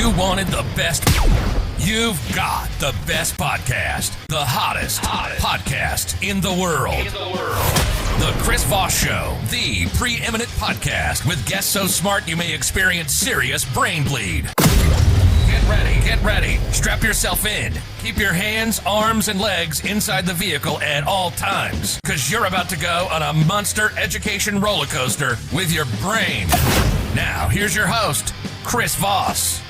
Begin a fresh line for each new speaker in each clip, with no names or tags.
You wanted the best. You've got the best podcast. The hottest podcast in the world. The Chris Voss Show, the preeminent podcast with guests so smart you may experience serious brain bleed. Get ready. Strap yourself in. Keep your hands, arms, and legs inside the vehicle at all times, because you're about to go on a monster education roller coaster with your brain. Now, here's your host, Chris Voss.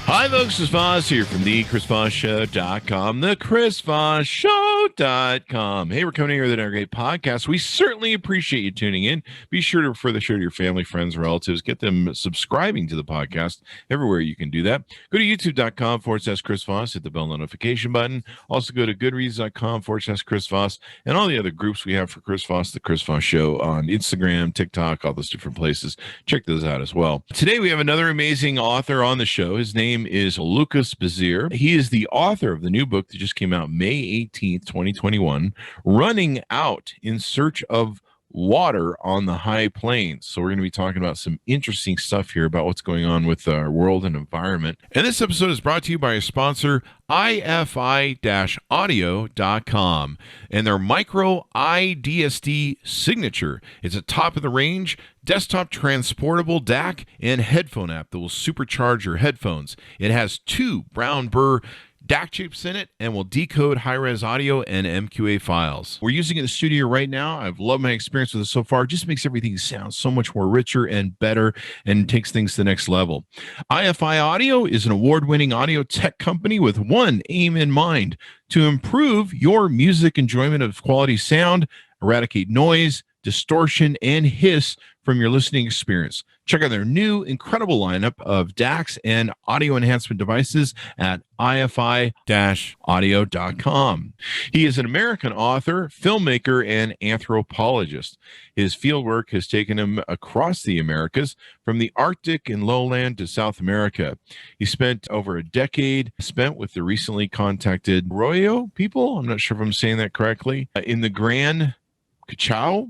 Hi, folks. Chris Voss here from the ChrisVossShow.com, the ChrisVossShow.com. Hey, we're coming here with another great podcast. We certainly appreciate you tuning in. Be sure to refer the show to your family, friends, relatives. Get them subscribing to the podcast everywhere you can do that. Go to YouTube.com/Chris Voss. Hit the bell notification button. Also go to Goodreads.com/Chris Voss and all the other groups we have for Chris Voss, the Chris Voss Show on Instagram, TikTok, all those different places. Check those out as well. Today, we have another amazing author on the show. His name is Lucas Bessire. He is the author of the new book that just came out May 18th, 2021, Running Out in Search of Water on the High Plains. So we're going to be talking about some interesting stuff here about what's going on with our world and environment. And this episode is brought to you by our sponsor, ifi-audio.com, and their micro iDSD signature. It's a top-of-the-range desktop transportable DAC and headphone app that will supercharge your headphones. It has 2 brown burr DAC chips in it and will decode high-res audio and MQA files. We're using it in the studio right now. I've loved my experience with it so far. It just makes everything sound so much more richer and better and takes things to the next level. IFI Audio is an award-winning audio tech company with one aim in mind: to improve your music enjoyment of quality sound, eradicate noise, distortion, and hiss from your listening experience. Check out their new incredible lineup of DACs and audio enhancement devices at ifi-audio.com. He is an American author, filmmaker, and anthropologist. His fieldwork has taken him across the Americas, from the Arctic and lowland to South America. He spent over a decade spent with the recently contacted Arroyo people, I'm not sure if I'm saying that correctly, in the Gran Chaco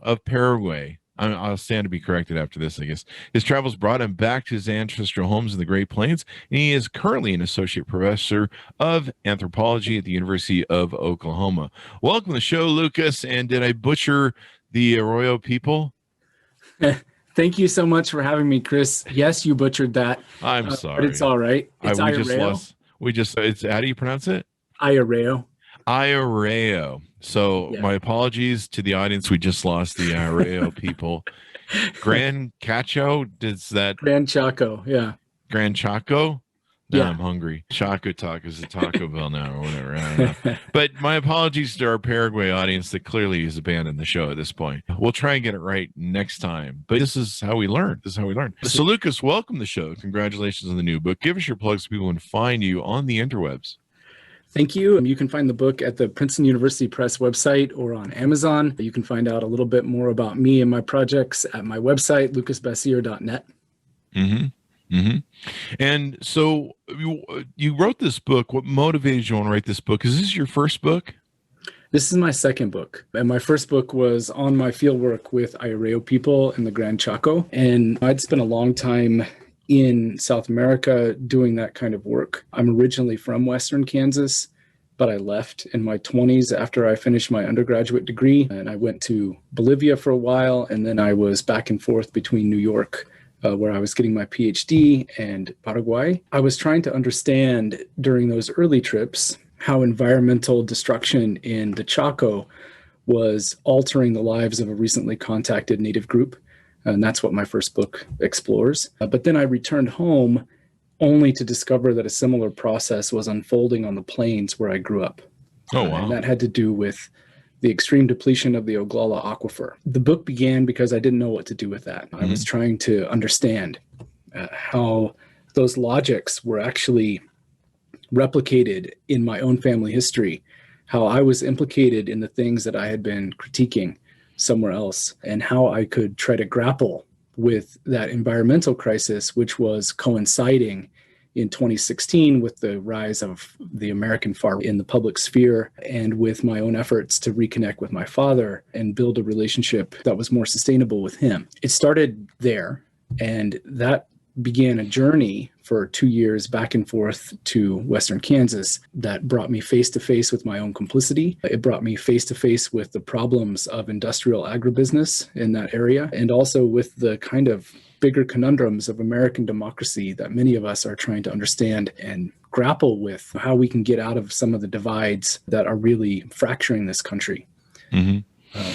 of Paraguay. I'll stand to be corrected after this, I guess. His travels brought him back to his ancestral homes in the Great Plains, and he is currently an associate professor of anthropology at the University of Oklahoma. Welcome to the show, Lucas. And did I butcher the Arroyo people?
Thank you so much for having me, Chris. Yes, you butchered that.
I'm sorry.
But it's all right. It's Arroyo.
How do you pronounce it?
Arroyo.
Arroyo. So yeah. My apologies to the audience. We just lost the Arroyo people. Gran Chaco,
Gran Chaco, yeah.
Gran Chaco? Now
yeah.
I'm hungry. Chaco Taco is a Taco Bell now or whatever. I don't know. But my apologies to our Paraguay audience that clearly has abandoned the show at this point. We'll try and get it right next time. But this is how we learn. So Lucas, welcome to the show. Congratulations on the new book. Give us your plugs so people can find you on the interwebs.
Thank you. You can find the book at the Princeton University Press website or on Amazon. You can find out a little bit more about me and my projects at my website, lucasbessire.net.
Mm-hmm. Mm-hmm. And so you wrote this book. What motivated you to write this book? Is this your first book?
This is my second book. And my first book was on my fieldwork with Arroyo people in the Gran Chaco. And I'd spent a long time in South America doing that kind of work. I'm originally from Western Kansas, but I left in my 20s after I finished my undergraduate degree, and I went to Bolivia for a while, and then I was back and forth between New York, where I was getting my PhD, and Paraguay. I was trying to understand during those early trips how environmental destruction in the Chaco was altering the lives of a recently contacted native group. And that's what my first book explores. But then I returned home only to discover that a similar process was unfolding on the plains where I grew up.
Oh, wow.
And that had to do with the extreme depletion of the Oglala Aquifer. The book began because I didn't know what to do with that. Mm-hmm. I was trying to understand how those logics were actually replicated in my own family history, how I was implicated in the things that I had been critiquing somewhere else, and how I could try to grapple with that environmental crisis, which was coinciding in 2016 with the rise of the American far in the public sphere, and with my own efforts to reconnect with my father and build a relationship that was more sustainable with him. It started there, and that began a journey for 2 years back and forth to Western Kansas that brought me face to face with my own complicity. It brought me face to face with the problems of industrial agribusiness in that area, and also with the kind of bigger conundrums of American democracy that many of us are trying to understand and grapple with, how we can get out of some of the divides that are really fracturing this country.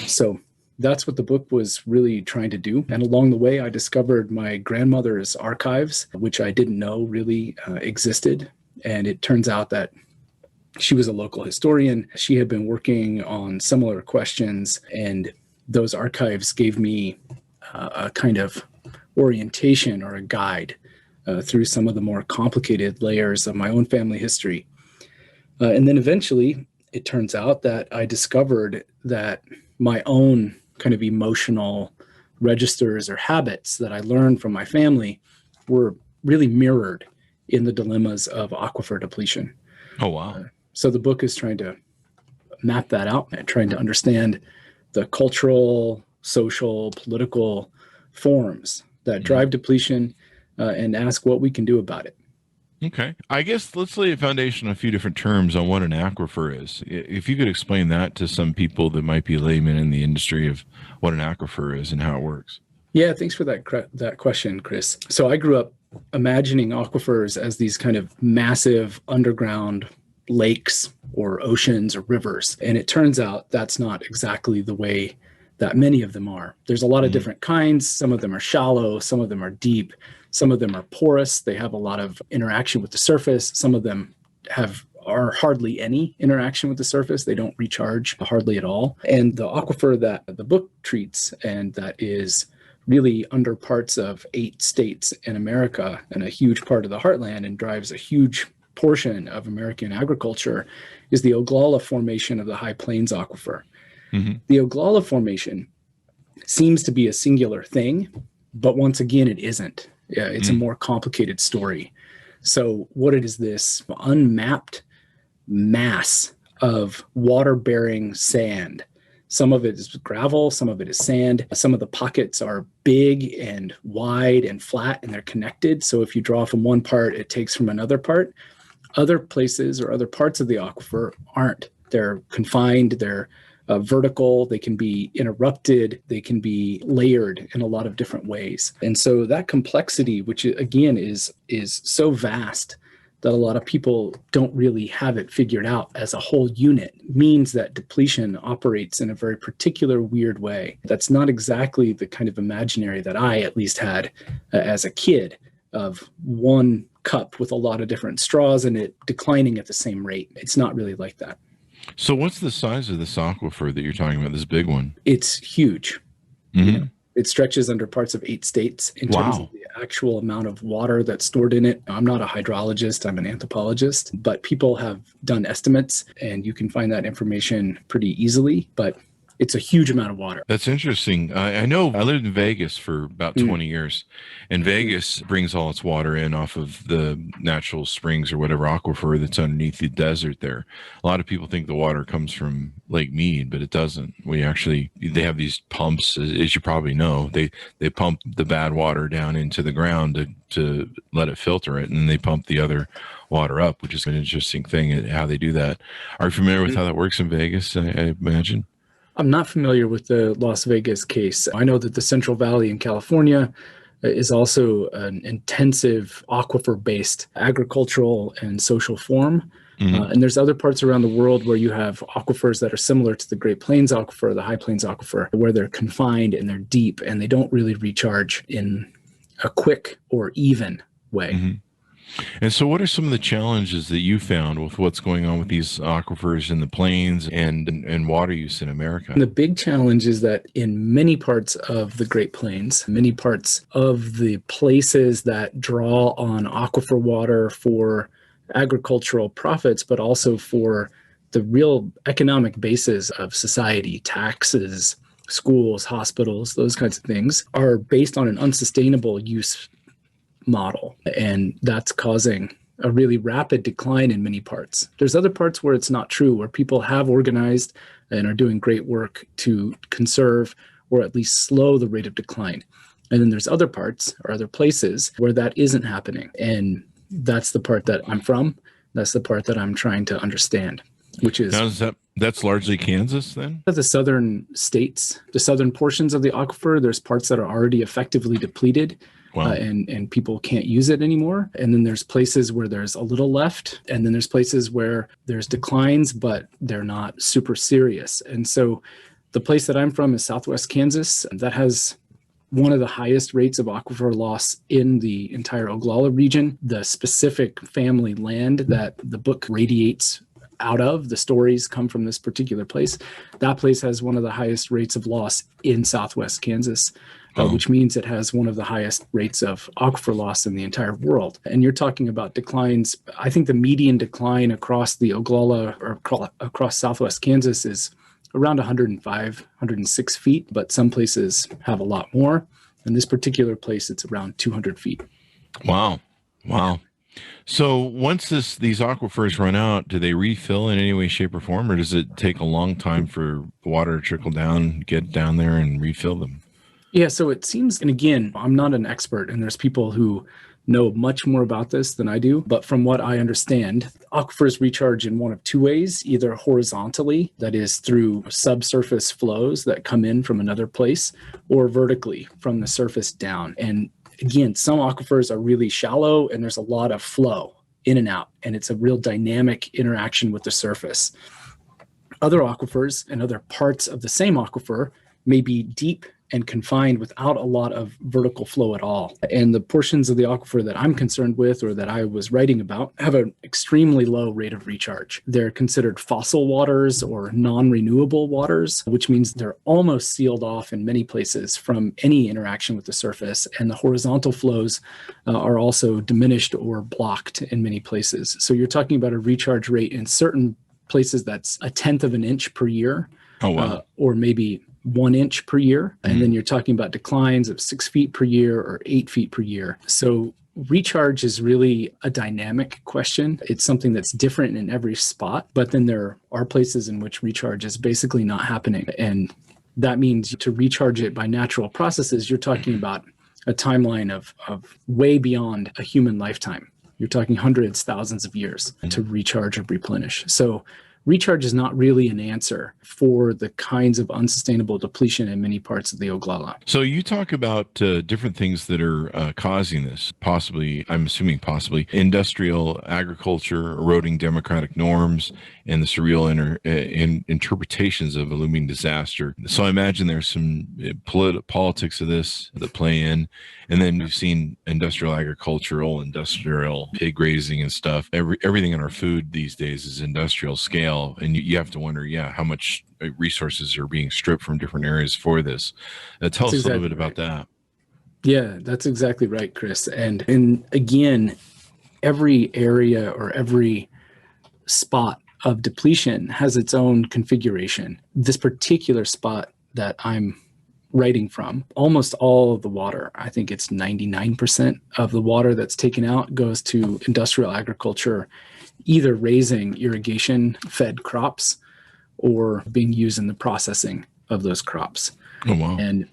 So that's what the book was really trying to do. And along the way, I discovered my grandmother's archives, which I didn't know really existed. And it turns out that she was a local historian. She had been working on similar questions, and those archives gave me a kind of orientation or a guide through some of the more complicated layers of my own family history. And then eventually, it turns out that I discovered that my own kind of emotional registers or habits that I learned from my family were really mirrored in the dilemmas of aquifer depletion.
Oh, wow.
So the book is trying to map that out and trying to understand the cultural, social, political forms that drive depletion and ask what we can do about it.
Okay. I guess let's lay a foundation on a few different terms on what an aquifer is. If you could explain that to some people that might be laymen in the industry of what an aquifer is and how it works.
Yeah, thanks for that question, Chris. So I grew up imagining aquifers as these kind of massive underground lakes or oceans or rivers. And it turns out that's not exactly the way that many of them are. There's a lot of different kinds. Some of them are shallow, some of them are deep, some of them are porous. They have a lot of interaction with the surface. Some of them are hardly any interaction with the surface. They don't recharge hardly at all. And the aquifer that the book treats, and that is really under parts of 8 states in America and a huge part of the heartland and drives a huge portion of American agriculture, is the Oglala Formation of the High Plains Aquifer. The Oglala Formation seems to be a singular thing, but once again, it isn't. It's a more complicated story. So what it is, this unmapped mass of water-bearing sand. Some of it is gravel, some of it is sand. Some of the pockets are big and wide and flat, and they're connected. So if you draw from one part, it takes from another part. Other places or other parts of the aquifer aren't. They're confined, they're vertical, they can be interrupted, they can be layered in a lot of different ways. And so that complexity, which again is so vast that a lot of people don't really have it figured out as a whole unit, means that depletion operates in a very particular weird way. That's not exactly the kind of imaginary that I at least had as a kid, of one cup with a lot of different straws in it declining at the same rate. It's not really like that.
So what's the size of this aquifer that you're talking about, this big one?
It's huge. It stretches under parts of 8 states in terms of the actual amount of water that's stored in it. I'm not a hydrologist, I'm an anthropologist, but people have done estimates and you can find that information pretty easily, but it's a huge amount of water.
That's interesting. I know I lived in Vegas for about 20 years, and Vegas brings all its water in off of the natural springs or whatever aquifer that's underneath the desert there. A lot of people think the water comes from Lake Mead, but it doesn't. They have these pumps, as you probably know. They pump the bad water down into the ground to let it filter it, and they pump the other water up, which is an interesting thing, how they do that. Are you familiar with how that works in Vegas, I imagine?
I'm not familiar with the Las Vegas case. I know that the Central Valley in California is also an intensive aquifer-based agricultural and social form. And there's other parts around the world where you have aquifers that are similar to the Great Plains Aquifer, the High Plains Aquifer, where they're confined and they're deep and they don't really recharge in a quick or even way.
And so what are some of the challenges that you found with what's going on with these aquifers in the plains and water use in America?
And the big challenge is that in many parts of the Great Plains, many parts of the places that draw on aquifer water for agricultural profits, but also for the real economic basis of society, taxes, schools, hospitals, those kinds of things, are based on an unsustainable use model, and that's causing a really rapid decline in many parts. There's other parts where it's not true, where people have organized and are doing great work to conserve or at least slow the rate of decline. And then there's other parts or other places where that isn't happening. And that's the part that I'm from. That's the part that I'm trying to understand, which is
that's largely Kansas then?
the southern states, the southern portions of the aquifer. There's parts that are already effectively depleted.
Wow.
And people can't use it anymore. And then there's places where there's a little left. And then there's places where there's declines, but they're not super serious. And so the place that I'm from is Southwest Kansas. That has one of the highest rates of aquifer loss in the entire Oglala region. The specific family land that the book radiates out of, the stories come from this particular place. That place has one of the highest rates of loss in Southwest Kansas, which means it has one of the highest rates of aquifer loss in the entire world. And you're talking about declines. I think the median decline across the Oglala or across Southwest Kansas is around 105, 106 feet, but some places have a lot more. In this particular place, it's around 200 feet.
Wow. So once these aquifers run out, do they refill in any way, shape, or form, or does it take a long time for water to trickle down, get down there, and refill them?
Yeah, so it seems, and again, I'm not an expert, and there's people who know much more about this than I do. But from what I understand, aquifers recharge in one of two ways, either horizontally, that is through subsurface flows that come in from another place, or vertically from the surface down. And again, some aquifers are really shallow and there's a lot of flow in and out, and it's a real dynamic interaction with the surface. Other aquifers and other parts of the same aquifer may be deep and confined without a lot of vertical flow at all. And the portions of the aquifer that I'm concerned with, or that I was writing about, have an extremely low rate of recharge. They're considered fossil waters or non-renewable waters, which means they're almost sealed off in many places from any interaction with the surface. And the horizontal flows are also diminished or blocked in many places. So you're talking about a recharge rate in certain places that's 1/10 of an inch per year.
Oh, wow.
Or maybe 1 inch per year. And then you're talking about declines of 6 feet per year or 8 feet per year. So recharge is really a dynamic question. It's something that's different in every spot, but then there are places in which recharge is basically not happening. And that means to recharge it by natural processes, you're talking about a timeline of way beyond a human lifetime. You're talking hundreds, thousands of years to recharge or replenish. So recharge is not really an answer for the kinds of unsustainable depletion in many parts of the Oglala.
So you talk about different things that are causing this, possibly, I'm assuming possibly, industrial agriculture, eroding democratic norms, and the surreal interpretations of a looming disaster. So I imagine there's some politics of this that play in. And then we've seen industrial pig grazing and stuff. Everything in our food these days is industrial scale. And you have to wonder, how much resources are being stripped from different areas for this. Tell us a little bit about that.
Yeah, that's exactly right, Chris. And again, every area or every spot of depletion has its own configuration. This particular spot that I'm writing from, almost all of the water, I think it's 99% of the water that's taken out goes to industrial agriculture, either raising irrigation-fed crops or being used in the processing of those crops.
Oh, wow.
And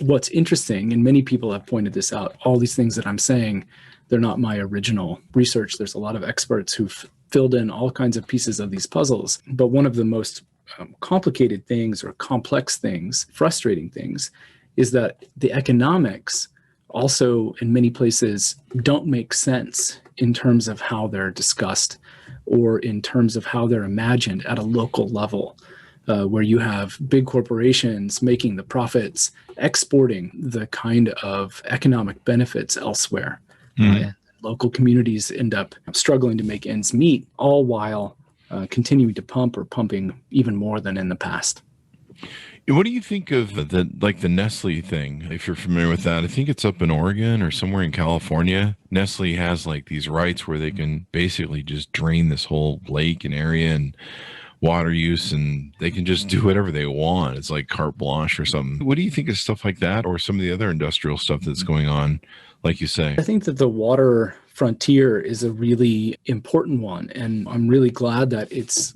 what's interesting, and many people have pointed this out, all these things that I'm saying, they're not my original research. There's a lot of experts who've filled in all kinds of pieces of these puzzles. But one of the most complicated things or complex things, frustrating things, is that the economics also in many places don't make sense in terms of how they're discussed or in terms of how they're imagined at a local level, where you have big corporations making the profits, exporting the kind of economic benefits elsewhere. And local communities end up struggling to make ends meet, all while continuing to pump or pumping even more than in the past.
What do you think of the Nestle thing? If you're familiar with that, I think it's up in Oregon or somewhere in California. Nestle has like these rights where they can basically just drain this whole lake and area and water use, and they can just do whatever they want. It's like carte blanche or something. What do you think of stuff like that, or some of the other industrial stuff that's going on, like you say?
I think that the water frontier is a really important one, and I'm really glad that it's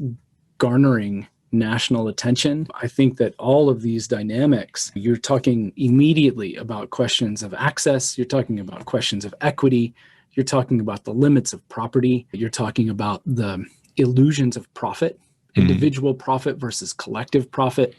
garnering national attention. I think that all of these dynamics, you're talking immediately about questions of access, you're talking about questions of equity, you're talking about the limits of property, you're talking about the illusions of profit, individual profit versus collective profit,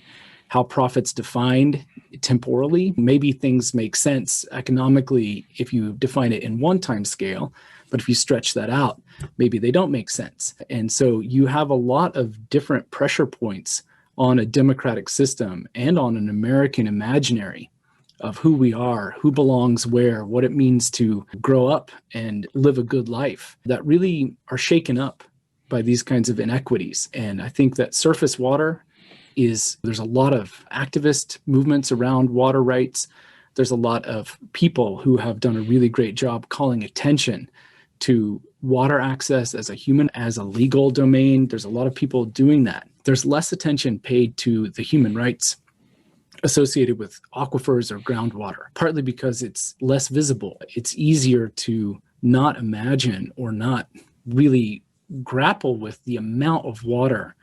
how profit's defined temporally. Maybe things make sense economically if you define it in one time scale, but if you stretch that out, maybe they don't make sense. And so you have a lot of different pressure points on a democratic system and on an American imaginary of who we are, who belongs where, what it means to grow up and live a good life, that really are shaken up by these kinds of inequities. And I think that surface water there's a lot of activist movements around water rights. There's a lot of people who have done a really great job calling attention to water access as a legal domain. There's a lot of people doing that. There's less attention paid to the human rights associated with aquifers or groundwater, partly because it's less visible. It's easier to not imagine or not really grapple with the amount of water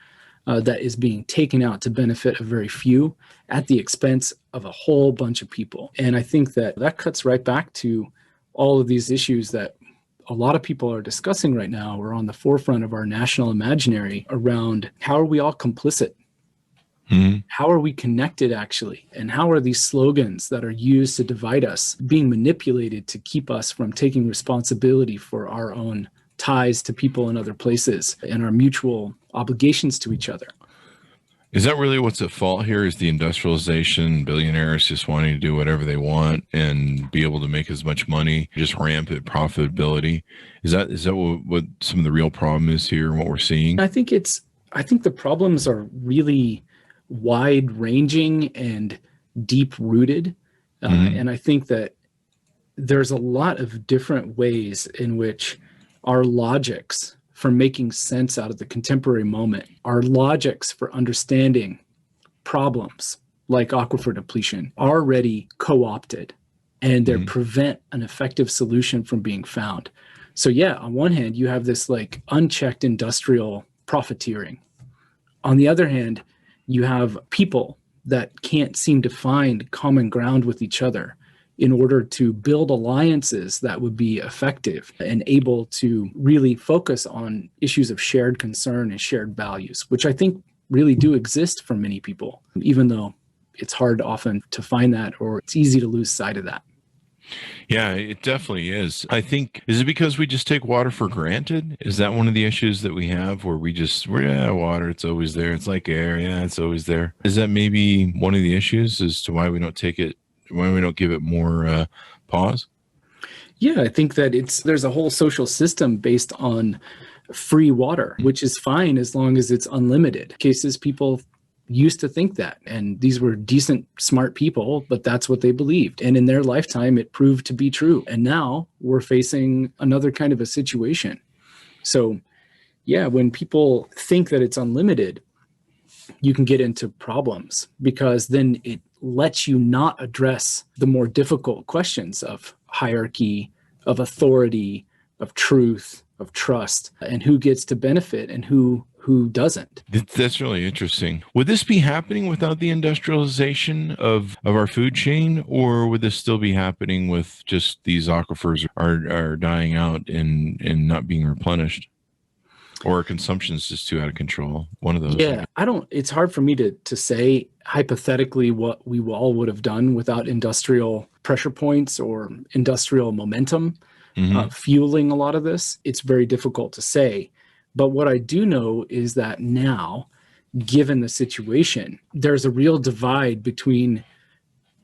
that is being taken out to benefit a very few at the expense of a whole bunch of people. And I think that cuts right back to all of these issues that a lot of people are discussing right now. We're on the forefront of our national imaginary around how are we all complicit? How are we connected, actually? And how are these slogans that are used to divide us being manipulated to keep us from taking responsibility for our own ties to people in other places and our mutual obligations to each other?
Is that really what's at fault here? Is the industrialization, billionaires just wanting to do whatever they want and be able to make as much money, just rampant profitability? Is that what some of the real problem is here and what we're seeing?
I think the problems are really wide ranging and deep rooted. And I think that there's a lot of different ways in which our logics for making sense out of the contemporary moment, our logics for understanding problems like aquifer depletion are already co-opted, and they prevent an effective solution from being found. So yeah, on one hand, you have this like unchecked industrial profiteering. On the other hand, you have people that can't seem to find common ground with each other in order to build alliances that would be effective and able to really focus on issues of shared concern and shared values, which I think really do exist for many people, even though it's hard often to find that, or it's easy to lose sight of that.
Yeah, it definitely is. I think, is it because we just take water for granted? Is that one of the issues that we have where water, it's always there. It's like air. Yeah, it's always there. Is that maybe one of the issues as to why we don't give it more pause?
Yeah, I think that there's a whole social system based on free water, which is fine as long as it's unlimited. Cases people used to think that, and these were decent, smart people, but that's what they believed. And in their lifetime, it proved to be true. And now we're facing another kind of a situation. So yeah, when people think that it's unlimited, you can get into problems, because then it lets you not address the more difficult questions of hierarchy, of authority, of truth, of trust, and who gets to benefit and who doesn't.
That's really interesting. Would this be happening without the industrialization of our food chain, or would this still be happening with just these aquifers are dying out and not being replenished? Or consumption is just too out of control? One of those.
Yeah, it's hard for me to say hypothetically what we all would have done without industrial pressure points or industrial momentum fueling a lot of this. It's very difficult to say. But what I do know is that now, given the situation, there's a real divide between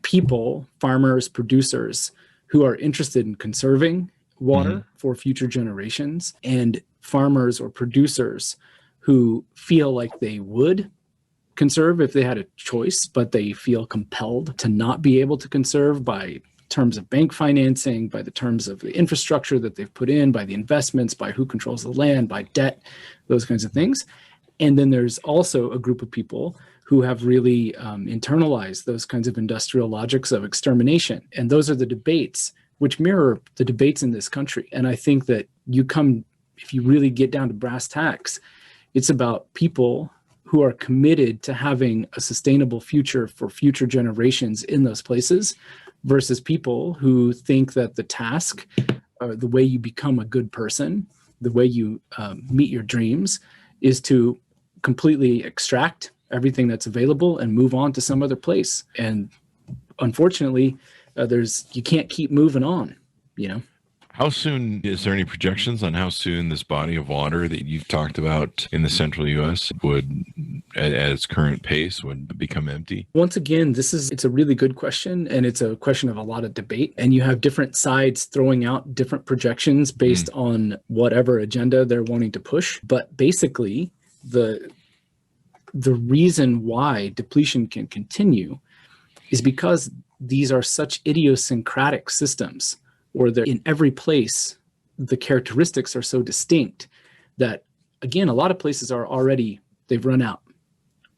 people, farmers, producers, who are interested in conserving water for future generations, and farmers or producers who feel like they would conserve if they had a choice, but they feel compelled to not be able to conserve by terms of bank financing, by the terms of the infrastructure that they've put in, by the investments, by who controls the land, by debt, those kinds of things. And then there's also a group of people who have really internalized those kinds of industrial logics of extermination. And those are the debates which mirror the debates in this country. And I think that if you really get down to brass tacks, it's about people who are committed to having a sustainable future for future generations in those places versus people who think that the task, the way you become a good person, the way you meet your dreams is to completely extract everything that's available and move on to some other place. And unfortunately, you can't keep moving on, you know?
How soon, is there any projections on how soon this body of water that you've talked about in the central U.S. would, at its current pace, would become empty?
Once again, it's a really good question, and it's a question of a lot of debate. And you have different sides throwing out different projections based on whatever agenda they're wanting to push. But basically, the reason why depletion can continue is because these are such idiosyncratic systems, or that in every place, the characteristics are so distinct that, again, a lot of places are already, they've run out.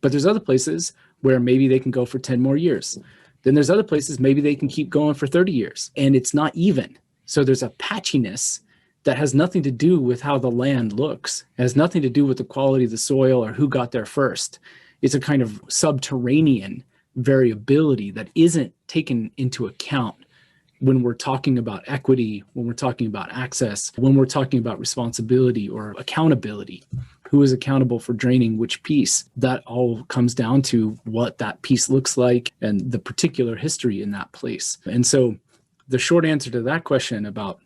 But there's other places where maybe they can go for 10 more years. Then there's other places, maybe they can keep going for 30 years. And it's not even. So there's a patchiness that has nothing to do with how the land looks. It has nothing to do with the quality of the soil or who got there first. It's a kind of subterranean variability that isn't taken into account when we're talking about equity, when we're talking about access, when we're talking about responsibility or accountability. Who is accountable for draining which piece? That all comes down to what that piece looks like and the particular history in that place. And so the short answer to that question about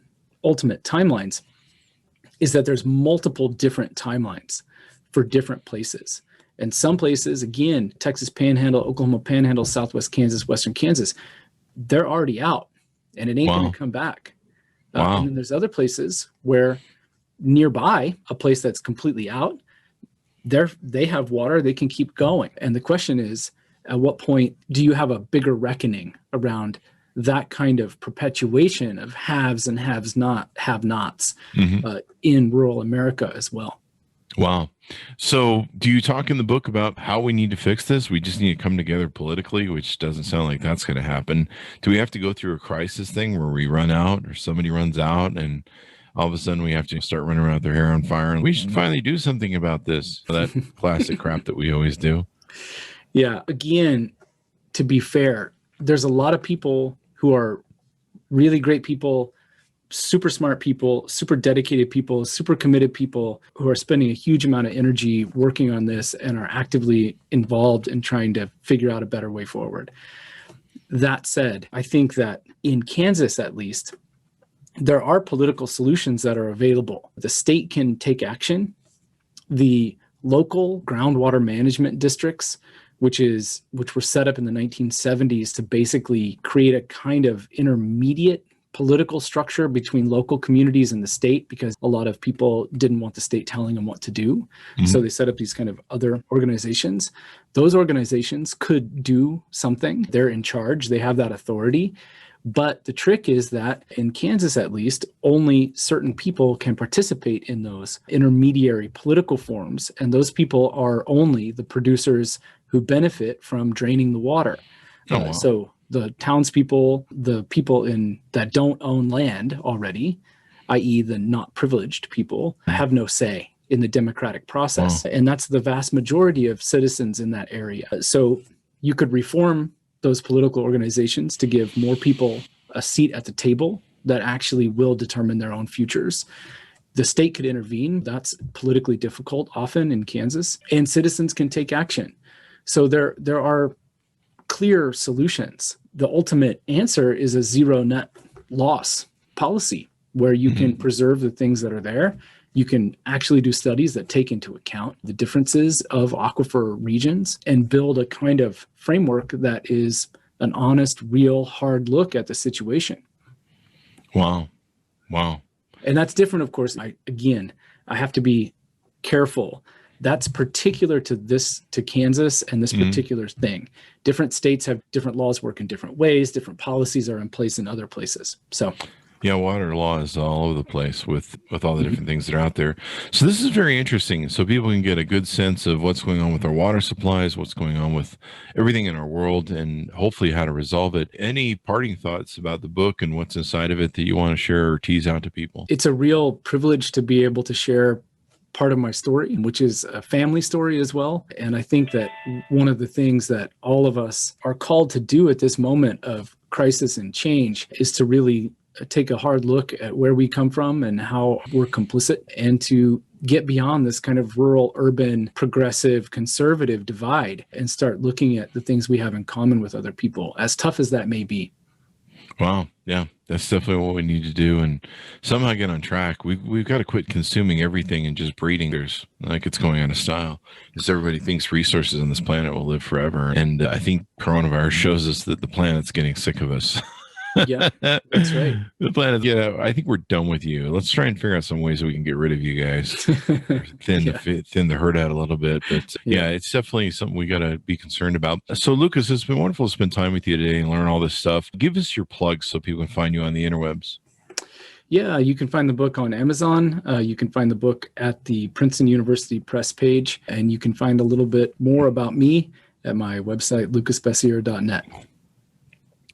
ultimate timelines is that there's multiple different timelines for different places. And some places, again, Texas Panhandle, Oklahoma Panhandle, Southwest Kansas, Western Kansas, they're already out. And it ain't going to come back. And then there's other places where nearby, a place that's completely out, they have water, they can keep going. And the question is, at what point do you have a bigger reckoning around that kind of perpetuation of haves and have-nots in rural America as well?
Wow. So do you talk in the book about how we need to fix this? We just need to come together politically, which doesn't sound like that's going to happen. Do we have to go through a crisis thing where we run out or somebody runs out and all of a sudden we have to start running around with their hair on fire and we should finally do something about this? That classic crap that we always do.
Yeah. Again, to be fair, there's a lot of people who are really great people, super smart people, super dedicated people, super committed people who are spending a huge amount of energy working on this and are actively involved in trying to figure out a better way forward. That said, I think that in Kansas, at least, there are political solutions that are available. The state can take action. The local groundwater management districts, which were set up in the 1970s to basically create a kind of intermediate political structure between local communities and the state, because a lot of people didn't want the state telling them what to do. So they set up these kind of other organizations. Those organizations could do something. They're in charge. They have that authority. But the trick is that in Kansas, at least, only certain people can participate in those intermediary political forums. And those people are only the producers who benefit from draining the water. So the townspeople, the people that don't own land already, i.e. the not privileged people, have no say in the democratic process. And that's the vast majority of citizens in that area. So you could reform those political organizations to give more people a seat at the table that actually will determine their own futures. The state could intervene. That's politically difficult often in Kansas, and citizens can take action. So there are clear solutions. The ultimate answer is a zero net loss policy where you can preserve the things that are there. You can actually do studies that take into account the differences of aquifer regions and build a kind of framework that is an honest, real, hard look at the situation.
Wow.
And that's different, of course. I have to be careful. That's particular to Kansas and this particular thing. Different states have different laws, work in different ways. Different policies are in place in other places. So,
yeah, water law is all over the place with all the different things that are out there. So this is very interesting. So people can get a good sense of what's going on with our water supplies, what's going on with everything in our world, and hopefully how to resolve it. Any parting thoughts about the book and what's inside of it that you want to share or tease out to people?
It's a real privilege to be able to share part of my story, which is a family story as well. And I think that one of the things that all of us are called to do at this moment of crisis and change is to really take a hard look at where we come from and how we're complicit, and to get beyond this kind of rural, urban, progressive, conservative divide and start looking at the things we have in common with other people, as tough as that may be.
Wow. Yeah, that's definitely what we need to do, and somehow get on track. We've got to quit consuming everything and just breeding. There's like it's going out of style, because everybody thinks resources on this planet will live forever. And I think coronavirus shows us that the planet's getting sick of us.
Yeah, that's right.
The planet, I think we're done with you. Let's try and figure out some ways that we can get rid of you guys. Thin the herd out a little bit. But yeah, it's definitely something we got to be concerned about. So Lucas, it's been wonderful to spend time with you today and learn all this stuff. Give us your plugs so people can find you on the interwebs.
Yeah, you can find the book on Amazon. You can find the book at the Princeton University Press page, and you can find a little bit more about me at my website, lucasbessire.net.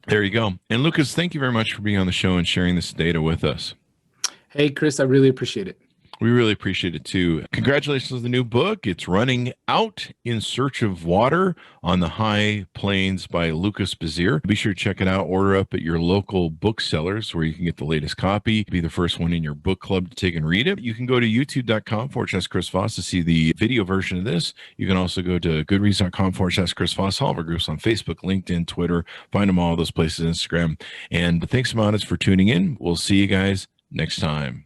There you go. And Lucas, thank you very much for being on the show and sharing this data with us.
Hey, Chris, I really appreciate it.
We really appreciate it too. Congratulations on the new book. It's Running Out in Search of Water on the High Plains by Lucas Bessire. Be sure to check it out. Order up at your local booksellers where you can get the latest copy. Be the first one in your book club to take and read it. You can go to youtube.com/Chris Voss to see the video version of this. You can also go to goodreads.com/Chris Voss. All of our groups on Facebook, LinkedIn, Twitter. Find them all those places, Instagram. And thanks, Amadas, for tuning in. We'll see you guys next time.